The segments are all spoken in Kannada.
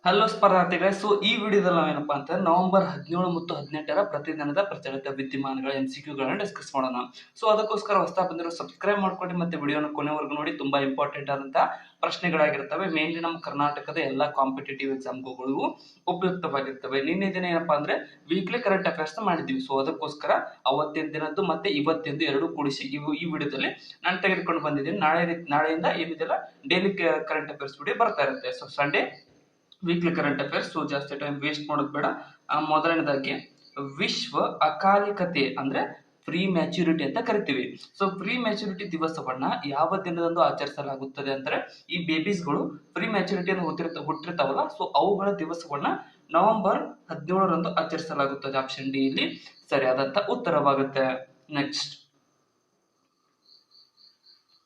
ಹಲೋ ಸ್ಪರ್ಧಾರ್ಥಿಗಳೇ, ಈ ವಿಡಿಯೋದಲ್ಲಿ ನಾವೇನಪ್ಪಾ ಅಂತಂದ್ರೆ ನವೆಂಬರ್ 17 ಮತ್ತು 18ರ ಪ್ರತಿದಿನದ ಪ್ರಚಲಿತ ವಿದ್ಯಮಾನಗಳ MCQಗಳನ್ನ ಡಿಸ್ಕಸ್ ಮಾಡೋಣ. ಅದಕ್ಕೋಸ್ಕರ ಹೊಸತಾ ಬಂದಿರೋ ಸಬ್ಸ್ಕ್ರೈಬ್ ಮಾಡ್ಕೊಳ್ಳಿ ಮತ್ತೆ ವಿಡಿಯೋನ ಕೊನೆವರೆಗೂ ನೋಡಿ. ತುಂಬಾ ಇಂಪಾರ್ಟೆಂಟ್ ಆದಂತಹ ಪ್ರಶ್ನೆಗಳಾಗಿರ್ತವೆ. ಮೇನ್ಲಿ ನಮ್ಮ ಕರ್ನಾಟಕದ ಎಲ್ಲಾ ಕಾಂಪಿಟೇಟಿವ್ ಎಕ್ಸಾಮ್ಗಳಿಗೂ ಉಪಯುಕ್ತವಾಗಿರ್ತವೆ. ನಿನ್ನೆ ದಿನ ಏನಪ್ಪಾ ಅಂದ್ರೆ ವೀಕ್ಲಿ ಕರೆಂಟ್ ಅಫೇರ್ಸ್ ಮಾಡಿದ್ವಿ. ಅದಕ್ಕೋಸ್ಕರ ಅವತ್ತಿನ ದಿನದ್ದು ಮತ್ತೆ ಇವತ್ತಿಂದು ಎರಡು ಕೂಡಿಸಿ ಈ ವಿಡಿಯೋದಲ್ಲಿ ನಾನು ತೆಗೆದುಕೊಂಡು ಬಂದಿದ್ದೀನಿ. ನಾಳೆಯಿಂದ ಏನಿದೆಲ್ಲ ಡೈಲಿ ಕರೆಂಟ್ ಅಫೇರ್ಸ್ ವಿಡಿಯೋ ಬರ್ತಾ ಇರುತ್ತೆ. Sunday weekly current affairs. ಜಾಸ್ತಿ ಟೈಮ್ ವೇಸ್ಟ್ ಮಾಡೋದು ಬೇಡ. ಮೊದಲನೇದಾಗಿ ವಿಶ್ವ ಅಕಾಲಿಕತೆ ಅಂದ್ರೆ ಪ್ರೀ ಮ್ಯಾಚುರಿಟಿ ಅಂತ ಕರಿತೀವಿ. ಪ್ರೀ ಮ್ಯಾಚುರಿಟಿ ದಿವಸವನ್ನ ಯಾವ ದಿನದಂದು ಆಚರಿಸಲಾಗುತ್ತದೆ ಅಂದ್ರೆ ಈ ಬೇಬೀಸ್ಗಳು ಪ್ರೀ ಮ್ಯಾಚುರಿಟಿಯನ್ನು ಹುಟ್ಟಿರ್ತಾವಲ್ಲ, ಅವುಗಳ ದಿವಸವನ್ನ ನವೆಂಬರ್ 17ರಂದು ಆಚರಿಸಲಾಗುತ್ತದೆ. ಆಪ್ಷನ್ ಡಿ ಇಲ್ಲಿ ಸರಿಯಾದಂತ ಉತ್ತರವಾಗುತ್ತೆ. ನೆಕ್ಸ್ಟ್,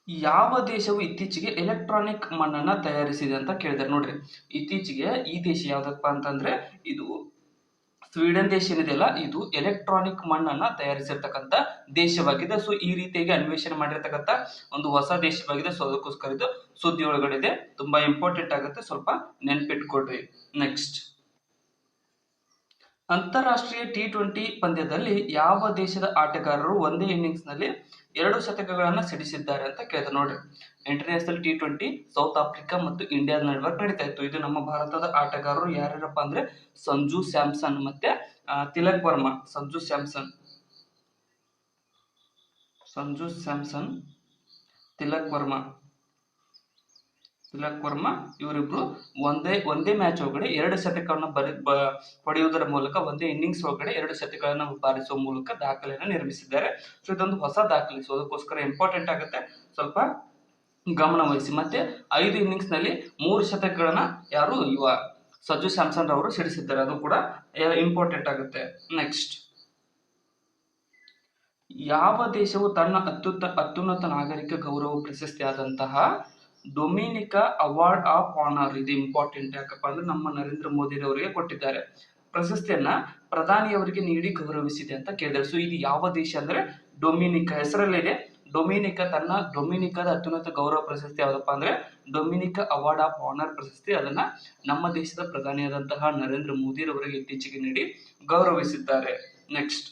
ಯಾವ ದೇಶವು ಇತ್ತೀಚೆಗೆ ಎಲೆಕ್ಟ್ರಾನಿಕ್ ಮಣ್ಣನ್ನ ತಯಾರಿಸಿದೆ ಅಂತ ಕೇಳಿದಾರೆ. ನೋಡ್ರಿ, ಇತ್ತೀಚೆಗೆ ಈ ದೇಶ ಯಾವ್ದಪ್ಪ ಅಂತಂದ್ರೆ ಇದು ಸ್ವೀಡನ್ ದೇಶ ಏನಿದೆಯಲ್ಲ, ಇದು ಎಲೆಕ್ಟ್ರಾನಿಕ್ ಮಣ್ಣನ್ನ ತಯಾರಿಸಿರ್ತಕ್ಕಂಥ ದೇಶವಾಗಿದೆ. ಈ ರೀತಿಯಾಗಿ ಅನ್ವೇಷಣೆ ಮಾಡಿರ್ತಕ್ಕಂಥ ಒಂದು ಹೊಸ ದೇಶವಾಗಿದೆ. ಅದಕ್ಕೋಸ್ಕರ ಇದು ಸುದ್ದಿ ಒಳಗಡೆ ಇದೆ. ತುಂಬಾ ಇಂಪಾರ್ಟೆಂಟ್ ಆಗುತ್ತೆ, ಸ್ವಲ್ಪ ನೆನ್ಪಿಟ್ಕೊಡ್ರಿ. ನೆಕ್ಸ್ಟ್, ಅಂತಾರಾಷ್ಟ್ರೀಯ T20 ಪಂದ್ಯದಲ್ಲಿ ಯಾವ ದೇಶದ ಆಟಗಾರರು ಒಂದೇ ಇನ್ನಿಂಗ್ಸ್ ನಲ್ಲಿ 2 ಶತಕಗಳನ್ನ ಸಿಡಿಸಿದ್ದಾರೆ ಅಂತ ಕೇಳಿದ್ರೆ. ನೋಡ್ರಿ, ಇಂಟರ್ನ್ಯಾಷನಲ್ T20 ಸೌತ್ ಆಫ್ರಿಕಾ ಮತ್ತು ಇಂಡಿಯಾದ ನಡುವೆ ನಡೀತಾ ಇತ್ತು. ಇದು ನಮ್ಮ ಭಾರತದ ಆಟಗಾರರು ಯಾರ್ಯಾರಪ್ಪ ಅಂದ್ರೆ ಸಂಜು ಸ್ಯಾಮ್ಸನ್ ಮತ್ತೆ ತಿಲಕ್ ವರ್ಮಾ. ಸಂಜು ಸ್ಯಾಮ್ಸನ್, ತಿಲಕ್ ವರ್ಮಾ ಇವರಿಬ್ರು ಒಂದೇ ಮ್ಯಾಚ್ ಒಳಗಡೆ 2 ಶತಕವನ್ನು ಹೊಡೆಯುವುದರ ಮೂಲಕ ಒಂದೇ ಇನ್ನಿಂಗ್ಸ್ ಒಳಗಡೆ 2 ಶತಕಗಳನ್ನು ಬಾರಿಸುವ ಮೂಲಕ ದಾಖಲೆಯನ್ನು ನಿರ್ಮಿಸಿದ್ದಾರೆ. ಇದೊಂದು ಹೊಸ ದಾಖಲೆ. ಅದಕ್ಕೋಸ್ಕರ ಇಂಪಾರ್ಟೆಂಟ್ ಆಗುತ್ತೆ, ಸ್ವಲ್ಪ ಗಮನ ವಹಿಸಿ. ಮತ್ತೆ 5 ಇನ್ನಿಂಗ್ಸ್ ನಲ್ಲಿ 3 ಶತಕಗಳನ್ನ ಯಾರು ಸಂಜು ಸ್ಯಾಮ್ಸನ್ ಅವರು ಸಿಡಿಸಿದ್ದಾರೆ. ಅದು ಕೂಡ ಇಂಪಾರ್ಟೆಂಟ್ ಆಗುತ್ತೆ. ನೆಕ್ಸ್ಟ್, ಯಾವ ದೇಶವು ತನ್ನ ಅತ್ಯುನ್ನತ ನಾಗರಿಕ ಗೌರವ ಪ್ರಶಸ್ತಿ ಆದಂತಹ ಡೊಮಿನಿಕಾ ಅವಾರ್ಡ್ ಆಫ್ ಆನರ್, ಇದು ಇಂಪಾರ್ಟೆಂಟ್. ಯಾಕಪ್ಪ ಅಂದ್ರೆ ನಮ್ಮ ನರೇಂದ್ರ ಮೋದಿ ಅವರಿಗೆ ಕೊಟ್ಟಿದ್ದಾರೆ. ಪ್ರಶಸ್ತಿಯನ್ನ ಪ್ರಧಾನಿಯವರಿಗೆ ನೀಡಿ ಗೌರವಿಸಿದೆ ಅಂತ ಕೇಳಿದ್ದಾರೆ. ಇದು ಯಾವ ದೇಶ ಅಂದ್ರೆ ಡೊಮಿನಿಕಾ. ಹೆಸರಲ್ಲಿದೆ ಡೊಮಿನಿಕಾ. ಡೊಮಿನಿಕಾದ ಅತ್ಯುನ್ನತ ಗೌರವ ಪ್ರಶಸ್ತಿ ಯಾವ್ದಪ್ಪ ಅಂದ್ರೆ ಡೊಮಿನಿಕಾ ಅವಾರ್ಡ್ ಆಫ್ ಆನರ್ ಪ್ರಶಸ್ತಿ. ಅದನ್ನ ನಮ್ಮ ದೇಶದ ಪ್ರಧಾನಿಯಾದಂತಹ ನರೇಂದ್ರ ಮೋದಿ ಅವರಿಗೆ ಇತ್ತೀಚೆಗೆ ನೀಡಿ ಗೌರವಿಸಿದ್ದಾರೆ. ನೆಕ್ಸ್ಟ್,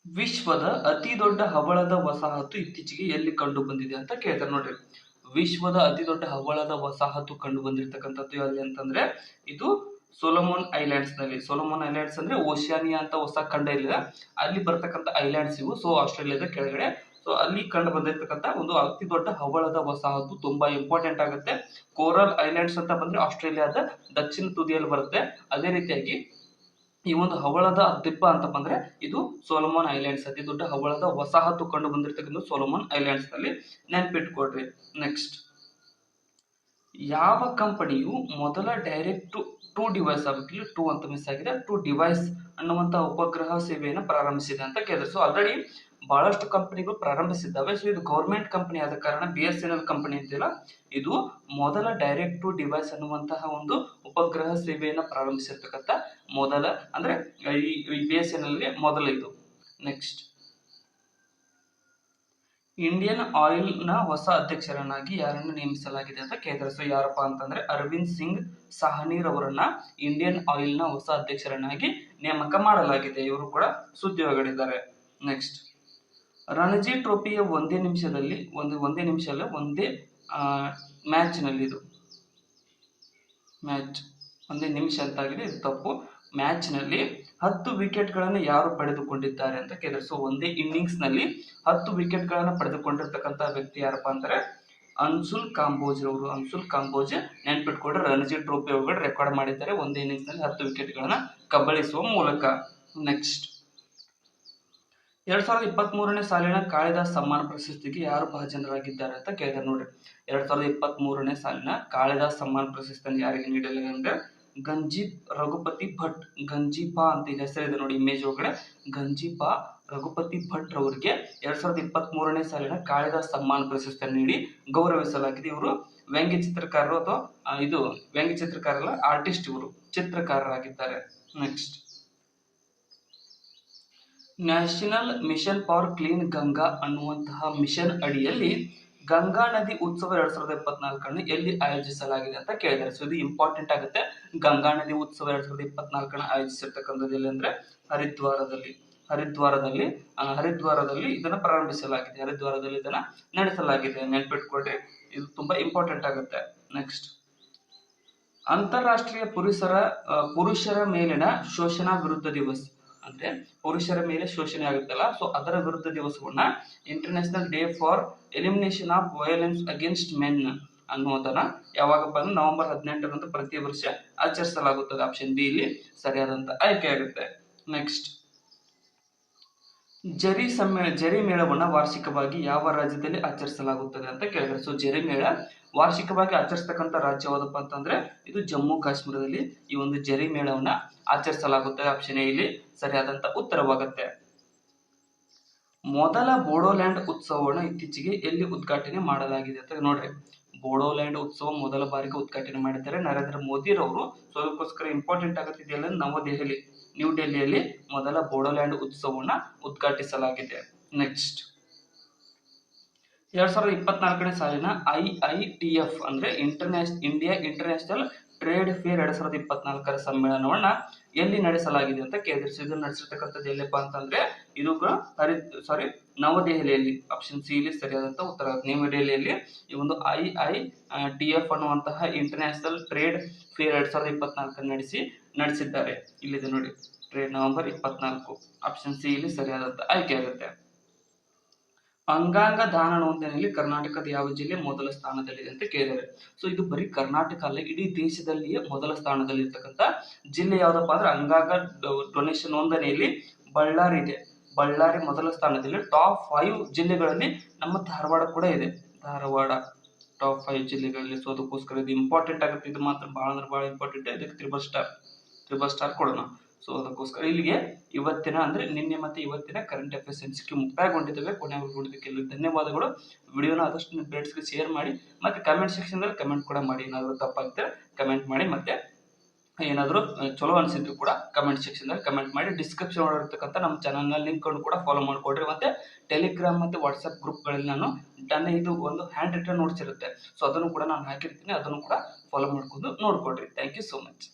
ವಿಶ್ವದ ಅತಿ ದೊಡ್ಡ ಹವಳದ ವಸಾಹತು ಇತ್ತೀಚೆಗೆ ಎಲ್ಲಿ ಕಂಡು ಬಂದಿದೆ ಅಂತ ಕೇಳ್ತಾರೆ. ನೋಡ್ರಿ, ವಿಶ್ವದ ಅತಿ ದೊಡ್ಡ ಹವಳದ ವಸಾಹತು ಕಂಡು ಬಂದಿರತಕ್ಕಂಥದ್ದು ಎಲ್ಲಿ ಅಂತಂದ್ರೆ ಇದು ಸೊಲೊಮನ್ ಐಲ್ಯಾಂಡ್ಸ್ ನಲ್ಲಿ. ಸೊಲೊಮನ್ ಐಲ್ಯಾಂಡ್ಸ್ ಅಂದ್ರೆ ಓಷಿಯಾನಿಯಾ ಅಂತ ಹೊಸ ಖಂಡ ಇಲ್ಲ, ಅಲ್ಲಿ ಬರ್ತಕ್ಕಂಥ ಐಲ್ಯಾಂಡ್ಸ್ ಇವು. ಆಸ್ಟ್ರೇಲಿಯಾದ ಕೆಳಗಡೆ. ಅಲ್ಲಿ ಕಂಡು ಬಂದಿರತಕ್ಕಂಥ ಒಂದು ಅತಿ ದೊಡ್ಡ ಹವಳದ ವಸಾಹತು ತುಂಬಾ ಇಂಪಾರ್ಟೆಂಟ್ ಆಗುತ್ತೆ. ಕೋರಲ್ ಐಲ್ಯಾಂಡ್ಸ್ ಅಂತ ಬಂದ್ರೆ ಆಸ್ಟ್ರೇಲಿಯಾದ ದಕ್ಷಿಣ ತುದಿಯಲ್ಲಿ ಬರುತ್ತೆ. ಅದೇ ರೀತಿಯಾಗಿ ಈ ಒಂದು ಹವಳದ ದಿಬ್ಬ ಅಂತ ಬಂದ್ರೆ ಇದು ಸೊಲೊಮನ್ ಐಲ್ಯಾಂಡ್ಸ್. ಅತಿ ದೊಡ್ಡ ಹವಳದ ವಸಾಹತು ಕಂಡು ಬಂದಿರತಕ್ಕಂಥ ಸೊಲೊಮನ್ ಐಲ್ಯಾಂಡ್ಸ್ ನಲ್ಲಿ, ನೆನ್ಪಿಟ್ಕೊಡ್ರಿ. ನೆಕ್ಸ್ಟ್, ಯಾವ ಕಂಪನಿಯು ಮೊದಲ ಡೈರೆಕ್ಟ್ ಟು ಡಿವೈಸ್ ಆಗಬೇಕಿಲ್ಲ, ಟು ಅಂತ ಮಿಸ್ ಆಗಿದೆ, ಟು ಡಿವೈಸ್ ಅನ್ನುವಂತ ಉಪಗ್ರಹ ಸೇವೆಯನ್ನು ಪ್ರಾರಂಭಿಸಿದೆ ಅಂತ ಕೇಳಿದ್ರು. ಆಲ್ರೆಡಿ ಬಹಳಷ್ಟು ಕಂಪನಿಗಳು ಪ್ರಾರಂಭಿಸಿದ್ದಾವೆ. ಇದು ಗೌರ್ಮೆಂಟ್ ಕಂಪನಿ ಆದ ಕಾರಣ BSNL ಕಂಪನಿ ಅಂತಿಲ್ಲ, ಇದು ಮೊದಲ ಡೈರೆಕ್ಟ್ ಟು ಡಿವೈಸ್ ಅನ್ನುವಂತಹ ಒಂದು ಉಪಗ್ರಹ ಸೇವೆಯನ್ನು ಪ್ರಾರಂಭಿಸಿರ್ತಕ್ಕಂಥ ಮೊದಲ ಅಂದ್ರೆ ಈ BSNL ಮೊದಲ ಇದು. ನೆಕ್ಸ್ಟ್, ಇಂಡಿಯನ್ ಆಯಿಲ್ ನ ಹೊಸ ಅಧ್ಯಕ್ಷರನ್ನಾಗಿ ಯಾರನ್ನು ನೇಮಿಸಲಾಗಿದೆ ಅಂತ ಕೇಳಿದ್ರೆ. ಯಾರಪ್ಪ ಅಂತಂದ್ರೆ ಅರವಿಂದ್ ಸಿಂಗ್ ಸಾಹ್ನಿರ್ ಅವರನ್ನ ಇಂಡಿಯನ್ ಆಯಿಲ್ ನ ಹೊಸ ಅಧ್ಯಕ್ಷರನ್ನಾಗಿ ನೇಮಕ ಮಾಡಲಾಗಿದೆ. ಇವರು ಕೂಡ ಸುದ್ದಿ ಒಳಗಡಿದ್ದಾರೆ. ನೆಕ್ಸ್ಟ್, ರಣಜಿ ಟ್ರೋಫಿಯ ಒಂದೇ ಮ್ಯಾಚ್ ನಲ್ಲಿ ಇದು ಒಂದೇ ನಿಮಿಷ ಅಂತಾಗಿದೆ, ಇದು ತಪ್ಪು. ಮ್ಯಾಚ್ ನಲ್ಲಿ 10 ವಿಕೆಟ್ ಗಳನ್ನು ಯಾರು ಪಡೆದುಕೊಂಡಿದ್ದಾರೆ ಅಂತ ಕೇಳಿದ್ರೆ. ಒಂದೇ ಇನ್ನಿಂಗ್ಸ್ ನಲ್ಲಿ 10 ವಿಕೆಟ್ ಗಳನ್ನ ಪಡೆದುಕೊಂಡಿರ್ತಕ್ಕಂಥ ವ್ಯಕ್ತಿ ಯಾರಪ್ಪ ಅಂತಾರೆ ಅನ್ಸುಲ್ ಕಾಂಬೋಜ್ ಅವರು. ಅನ್ಸುಲ್ ಕಾಂಬೋಜ್ ನೆನ್ಪಿಟ್ಕೊಂಡ್ರೆ ರಣಜಿ ಟ್ರೋಫಿ ಒಳಗಡೆ ರೆಕಾರ್ಡ್ ಮಾಡಿದ್ದಾರೆ, ಒಂದೇ ಇನ್ನಿಂಗ್ಸ್ ನಲ್ಲಿ 10 ವಿಕೆಟ್ ಗಳನ್ನ ಕಬಳಿಸುವ ಮೂಲಕ. ನೆಕ್ಸ್ಟ್, 2023ನೇ ಸಾಲಿನ ಕಾಳಿದಾಸ್ ಸಮ್ಮಾನ ಪ್ರಶಸ್ತಿಗೆ ಯಾರು ಭಾಜನರಾಗಿದ್ದಾರೆ ಅಂತ ಕೇಳಿದ್ದಾರೆ. ನೋಡ್ರಿ, 2023ನೇ ಸಾಲಿನ ಕಾಳಿದಾಸ್ ಸಮ್ಮಾನ ಪ್ರಶಸ್ತಿಯನ್ನು ಯಾರಿಗೆ ನೀಡಲಾಗಿದೆ ಅಂದ್ರೆ ಗಂಜೀಪ್ ರಘುಪತಿ ಭಟ್. ಗಂಜಿಪಾ ಅಂತ ಹೆಸರಿದೆ ನೋಡಿ ಇಮೇಜ್ ಒಳಗಡೆ. ಗಂಜಿಪಾ ರಘುಪತಿ ಭಟ್ ರವರಿಗೆ 2023ನೇ ಸಾಲಿನ ಕಾಳಿದಾಸ್ ಸಮ್ಮಾನ ಪ್ರಶಸ್ತಿಯನ್ನು ನೀಡಿ ಗೌರವಿಸಲಾಗಿದೆ. ಇವರು ವ್ಯಂಗ್ಯ ಚಿತ್ರಕಾರರು ಅಥವಾ ಇದು ವ್ಯಂಗ್ಯ ಚಿತ್ರಕಾರಲ್ಲ, ಆರ್ಟಿಸ್ಟ್. ಇವರು ಚಿತ್ರಕಾರರಾಗಿದ್ದಾರೆ. Next, national mission for clean Ganga ಅನ್ನುವಂತಹ ಮಿಷನ್ ಅಡಿಯಲ್ಲಿ ಗಂಗಾ ನದಿ ಉತ್ಸವ 2024 ಎಲ್ಲಿ ಆಯೋಜಿಸಲಾಗಿದೆ ಅಂತ ಕೇಳಿದ್ದಾರೆ. ಸೊ ಇದು ಇಂಪಾರ್ಟೆಂಟ್ ಆಗುತ್ತೆ. ಗಂಗಾ ನದಿ ಉತ್ಸವ 2024 ಆಯೋಜಿಸಿರ್ತಕ್ಕಂಥದ್ದು ಎಲ್ಲಿ ಅಂದ್ರೆ ಹರಿದ್ವಾರದಲ್ಲಿ ಇದನ್ನ ಪ್ರಾರಂಭಿಸಲಾಗಿದೆ. ಹರಿದ್ವಾರದಲ್ಲಿ ಇದನ್ನ ನಡೆಸಲಾಗಿದೆ. ನೆನ್ಪಿಟ್ಕೊಳ್ರಿ, ಇದು ತುಂಬಾ ಇಂಪಾರ್ಟೆಂಟ್ ಆಗುತ್ತೆ. ನೆಕ್ಸ್ಟ್, ಅಂತಾರಾಷ್ಟ್ರೀಯ ಪುರುಷರ ಮೇಲಿನ ಶೋಷಣಾ ವಿರುದ್ಧ ದಿವಸ್ ಅಂದ್ರೆ ಪುರುಷರ ಮೇಲೆ ಶೋಷಣೆ ಆಗುತ್ತಲ್ಲ, ಸೊ ಅದರ ವಿರುದ್ಧ ದಿವಸವನ್ನ international day for elimination of violence against men ಅನ್ನೋದನ್ನ ಯಾವಾಗಪ್ಪ ಅಂದ್ರೆ ನವೆಂಬರ್ 18ರಂದು ಪ್ರತಿ ವರ್ಷ ಆಚರಿಸಲಾಗುತ್ತದೆ. ಆಪ್ಷನ್ ಬಿ ಇಲ್ಲಿ ಸರಿಯಾದಂತ ಆಯ್ಕೆ ಆಗುತ್ತೆ. ನೆಕ್ಸ್ಟ್, ಜರಿ ಮೇಳವನ್ನ ವಾರ್ಷಿಕವಾಗಿ ಯಾವ ರಾಜ್ಯದಲ್ಲಿ ಆಚರಿಸಲಾಗುತ್ತದೆ ಅಂತ ಕೇಳಿದ್ರೆ, ಸೊ ಜರಿ ಮೇಳ ವಾರ್ಷಿಕವಾಗಿ ಆಚರಿಸ್ತಕ್ಕಂಥ ರಾಜ್ಯ ಯಾವ್ದಪ್ಪ ಅಂತಂದ್ರೆ ಇದು ಜಮ್ಮು ಕಾಶ್ಮೀರದಲ್ಲಿ ಈ ಒಂದು ಜರಿ ಮೇಳವನ್ನ ಆಚರಿಸಲಾಗುತ್ತದೆ. ಆಪ್ಷನ್ ಎ ಇಲ್ಲಿ ಸರಿಯಾದಂತ ಉತ್ತರವಾಗುತ್ತೆ. ಮೊದಲ ಬೋಡೋಲ್ಯಾಂಡ್ ಉತ್ಸವವನ್ನು ಇತ್ತೀಚೆಗೆ ಎಲ್ಲಿ ಉದ್ಘಾಟನೆ ಮಾಡಲಾಗಿದೆ ಅಂತ ನೋಡ್ರಿ. ಬೋಡೋಲ್ಯಾಂಡ್ ಉತ್ಸವ ಮೊದಲ ಬಾರಿಗೆ ಉದ್ಘಾಟನೆ ಮಾಡಿದ್ದಾರೆ ನರೇಂದ್ರ ಮೋದಿ ರವರು. ಸೊ ಅದಕ್ಕೋಸ್ಕರ ಇಂಪಾರ್ಟೆಂಟ್ ಆಗುತ್ತಿದೆಯಲ್ಲ, ನ್ಯೂ ಡೆಲ್ಲಿಯಲ್ಲಿ ಮೊದಲ ಬೋಡೋಲ್ಯಾಂಡ್ ಉತ್ಸವವನ್ನ ಉದ್ಘಾಟಿಸಲಾಗಿದೆ. ನೆಕ್ಸ್ಟ್, 2024ನೇ ಸಾಲಿನ IITF ಅಂದ್ರೆ ಇಂಡಿಯಾ ಇಂಟರ್ನ್ಯಾಷನಲ್ ಟ್ರೇಡ್ ಫೇರ್ 2024 ಸಮ್ಮೇಳನವನ್ನ ಎಲ್ಲಿ ನಡೆಸಲಾಗಿದೆ ಅಂತ ಕೇಳಿದ್ರೆ, ಇದು ನಡೆಸಿರ್ತಕ್ಕಂಥದ್ದು ಎಲ್ಲಿಪ್ಪ ಅಂತಂದ್ರೆ ಇದು ನವದೆಹಲಿಯಲ್ಲಿ. ಆಪ್ಷನ್ ಸಿ ಇಲ್ಲಿ ಸರಿಯಾದಂತ ಉತ್ತರ. ನವದೆಹಲಿಯಲ್ಲಿ ಈ ಒಂದು IITF ಅನ್ನುವಂತಹ ಇಂಟರ್ನ್ಯಾಷನಲ್ ಟ್ರೇಡ್ ಫೇರ್ 2024 ನಡೆಸಿದ್ದಾರೆ. ಇಲ್ಲಿದೆ ನೋಡಿ, ನವೆಂಬರ್ 24. ಆಪ್ಷನ್ ಸಿ ಇಲ್ಲಿ ಸರಿಯಾದಂತ ಆಯ್ಕೆ ಆಗುತ್ತೆ. ಅಂಗಾಂಗ ದಾನ ನೋಂದಣಿಯಲ್ಲಿ ಕರ್ನಾಟಕದ ಯಾವ ಜಿಲ್ಲೆ ಮೊದಲ ಸ್ಥಾನದಲ್ಲಿದೆ ಅಂತ ಕೇಳಿದ್ದಾರೆ. ಸೊ ಇದು ಬರೀ ಕರ್ನಾಟಕ ಅಲ್ಲ, ಇಡೀ ದೇಶದಲ್ಲಿಯೇ ಮೊದಲ ಸ್ಥಾನದಲ್ಲಿ ಇರ್ತಕ್ಕಂಥ ಜಿಲ್ಲೆ ಯಾವ್ದಪ್ಪ ಅಂದ್ರೆ ಅಂಗಾಂಗ ಡೊನೇಷನ್ ನೋಂದಣಿಯಲ್ಲಿ ಬಳ್ಳಾರಿ ಇದೆ. ಬಳ್ಳಾರಿ ಮೊದಲ ಸ್ಥಾನದಲ್ಲಿ. ಟಾಪ್ 5 ಜಿಲ್ಲೆಗಳಲ್ಲಿ ನಮ್ಮ ಧಾರವಾಡ ಕೂಡ ಇದೆ. ಧಾರವಾಡ ಟಾಪ್ 5 ಜಿಲ್ಲೆಗಳಲ್ಲಿ. ಸೊ ಅದಕ್ಕೋಸ್ಕರ ಇದು ಇಂಪಾರ್ಟೆಂಟ್ ಆಗುತ್ತೆ. ಇದು ಮಾತ್ರ ಬಹಳ ಅಂದ್ರೆ ಬಹಳ ಇಂಪಾರ್ಟೆಂಟ್. ಇದಕ್ಕೆ ತ್ರಿಬಲ್ ಸ್ಟಾರ್ ಕೊಡೋಣ. ಸೊ ಅದಕ್ಕೋಸ್ಕರ ಇಲ್ಲಿಗೆ ನಿನ್ನೆ ಮತ್ತೆ ಇವತ್ತಿನ ಕರೆಂಟ್ ಅಫೇರ್ಸ್ MCQ ಮುಕ್ತಾಯಗೊಂಡಿದ್ದಾವೆ. ಕೊನೆಯವರೆಗೂ ಧನ್ಯವಾದಗಳು. ವಿಡಿಯೋನ ಆದಷ್ಟು ನಿಮ್ಮ ಫ್ರೆಂಡ್ಸ್ಗೆ ಶೇರ್ ಮಾಡಿ, ಮತ್ತೆ ಕಮೆಂಟ್ ಸೆಕ್ಷನ್ ನಲ್ಲಿ ಕಮೆಂಟ್ ಕೂಡ ಮಾಡಿ. ಏನಾದರೂ ತಪ್ಪಾಗುತ್ತೆ ಕಮೆಂಟ್ ಮಾಡಿ, ಮತ್ತೆ ಏನಾದರೂ ಚಲೋ ಅನಿಸಿದ್ರು ಕೂಡ ಕಮೆಂಟ್ ಸೆಕ್ಷನ್ ನಲ್ಲಿ ಕಮೆಂಟ್ ಮಾಡಿ. ಡಿಸ್ಕ್ರಿಪ್ಷನ್ ಒಳಗಿರ್ತಕ್ಕಂಥ ನಮ್ಮ ಚಾನಲ್ ನ ಲಿಂಕ್ ಕೂಡ ಫಾಲೋ ಮಾಡ್ಕೊಡ್ರಿ. ಮತ್ತೆ ಟೆಲಿಗ್ರಾಮ್ ಮತ್ತೆ ವಾಟ್ಸ್ಆಪ್ ಗ್ರೂಪ್ಗಳಲ್ಲಿ ನನ್ನ ಇದು ಒಂದು ಹ್ಯಾಂಡ್ ರಿಟನ್ ನೋಟ್ಸ್ ಇರುತ್ತೆ. ಸೊ ಅದನ್ನು ಕೂಡ ನಾನು ಹಾಕಿರ್ತೀನಿ, ಅದನ್ನು ಕೂಡ ಫಾಲೋ ಮಾಡ್ಕೊಂಡು ನೋಡ್ಕೊಡ್ರಿ. Thank you so much.